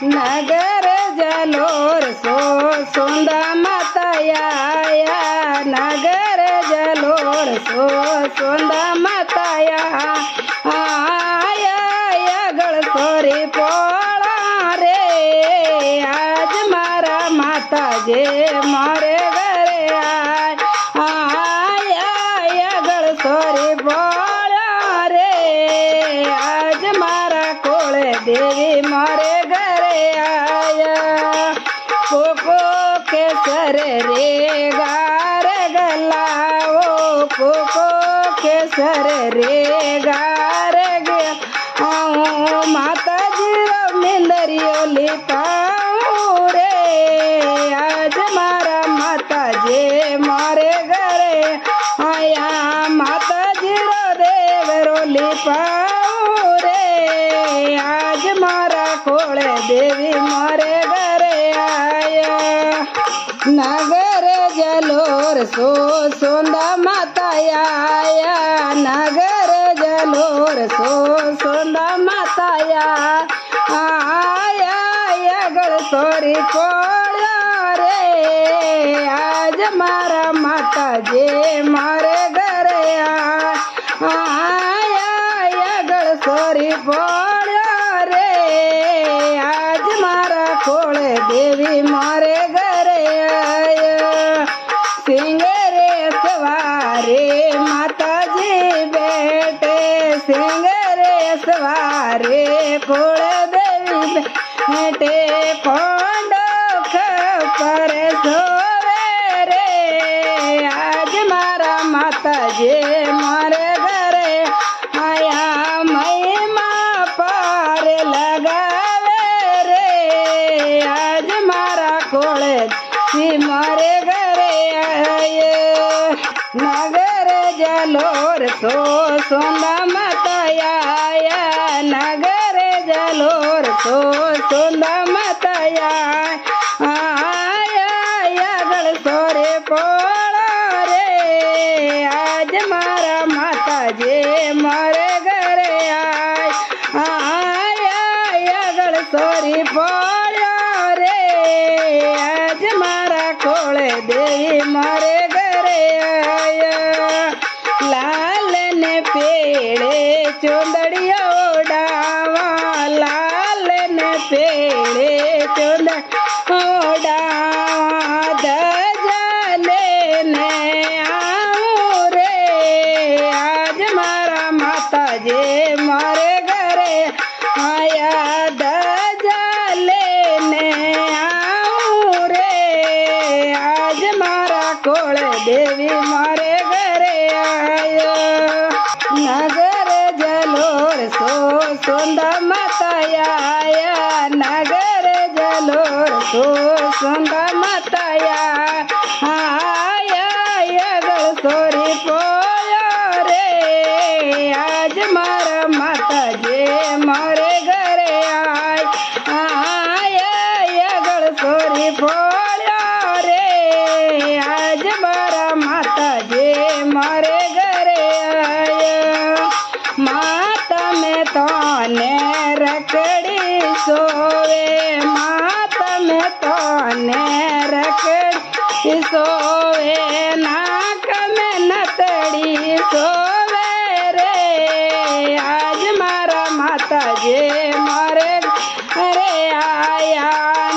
नगर जलोर सो Sunda माताया नगर जलोर सो Sunda माताया आया गल sorry Pola रे आज मारा माता जे मारे घरे आया गल सोरी पोळा रे आज मारा कोळे देवी मारे कोको केसर रे गार गलाओ कोको केसर रे गार माता जी मिंदरियो लिपाऊ रे आज मारा माता जी मारे घरे आया माता जी देवरो लिपाऊ रे आज मारा कोळे देवी मारे नगर जलोर सो सुंदा माताया नगर जलोर सो सुंदा माताया आया गल सोरी पोळा रे आज मारा माता जे मारे घरे आया गल सोरी पोळा रे आज मारा कोळे देवी मारे घरे सिंगरे सवारे माता जी बेटे सिंगरे सवारे कोळे देवी बेटे कोंडो खपर सोवे रे आज मारा माता जी मारे घरे आया महिमा पार लगावे रे आज मारा कोळे मारे घरे नगर जलोर सो सुंदा माताया नगर जलोर सो सुंदा माताया आया गल सोरे पोळा रे आज मारा माता जे मारे घरे आया गल सोरी पोळा रे आज मारा कोळे देवी मारे घरे लाल ने पेड़े चुंदड़िया ओढ़ावा लाल ने पेड़े चुंदड़िया ओढ़ावा दजाले ने आऊं रे आज मारा माता जे मारे घरे आया दजाले ने आऊं रे आज मारा कोळे देवी मारे घरे नगर जलोर सो सुंदा माताया नगर जलोर सो सुंदा माताया आया गल सोरी पोळा रे आज मारा माता जे मारे घरे आया गल सोरी पोळा रे आज मारा माता जे मारे घरे माता में तोने रखड़ी सोवे माता में तोने रखड़ी सोवे नाक में नतड़ी सोवे रे आज मारा माता जे मारे घरे आया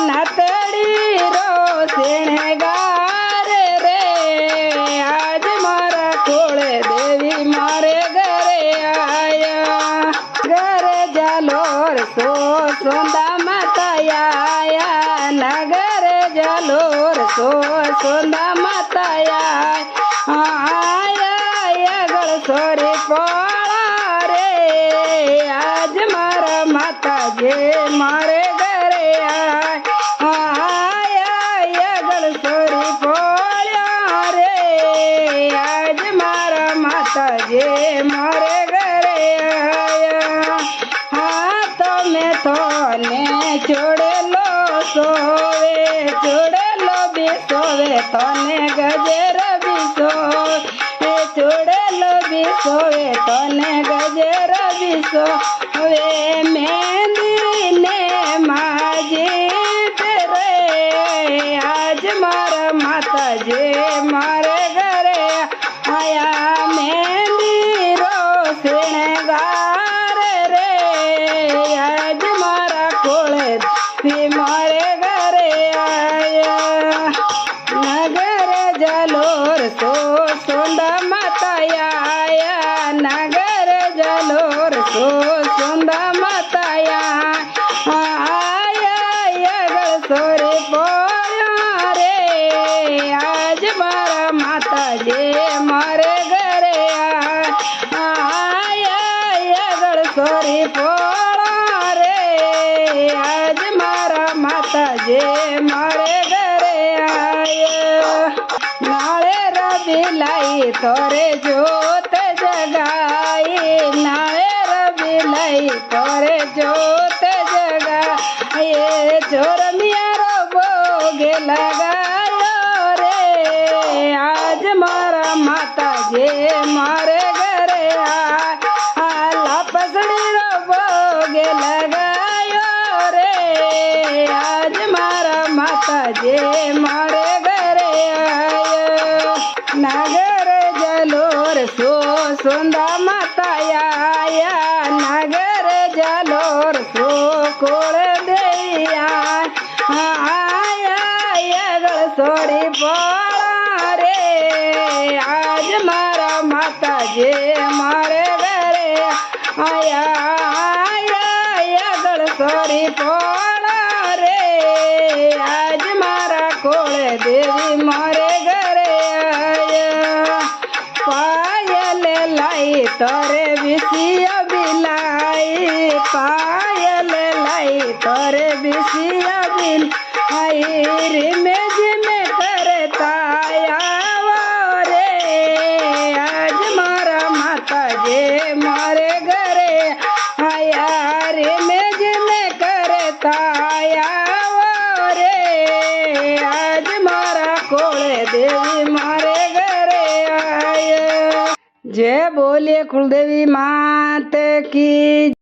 नतड़ी रो सिणगार रे आज मारा कोळे देवी मारे घरे आया घर जलोर सो सुंदा माताया नगर जलोर सो सुंदा माताया आया गल सोरी पोळा रे आज मारा माता जे मारे घरे आया गल सोरी पोळा रे आज मारा माता जे मारे घरे हाथों में तोने चुड़ेलो सोवे चुड़ेलो भी सोवे तोने गजेर भी सोवे चुड़ेलो भी सोवे तोने गजेर भी सोवे मेहंदी ने माजे જે મારે ઘરે આય નાળે રબી લઈ તોરે જોત જગાઈ નાળે રબી લઈ તોરે જોત જગાઈ ચોર મિયારો ભોગે લગાયો રે આજ મારા માતાજે મારે ઘરે આલા પસડીનો ભોગે લગાયો રે આજ મારા માતાજે મારે ઘરે આયો નાગર જલોર સો સુંદા માતા આયા નાગર જલોર સો કોળ દૈયા આયા સોરી પોળા રે આજ મારા માતાજે મારે ઘરે આયા સોરી પોળા રે આજ મારા કોળે દેવી મારે ઘરે આયા પાયલ લાઈ તોરે વિસિયા બિલાઈ પાયલ લાઈ તોરે વિસિયા બિલાઈ રીમે જીમે કરતા આવો રે આજ મારા માતાજે મારે ઘરે આયા રીમે જીમે કરતા આવો રે આજ મારા કોળે દેવી મારે ઘરે આયા જય બોલીએ કુલદેવી માત કી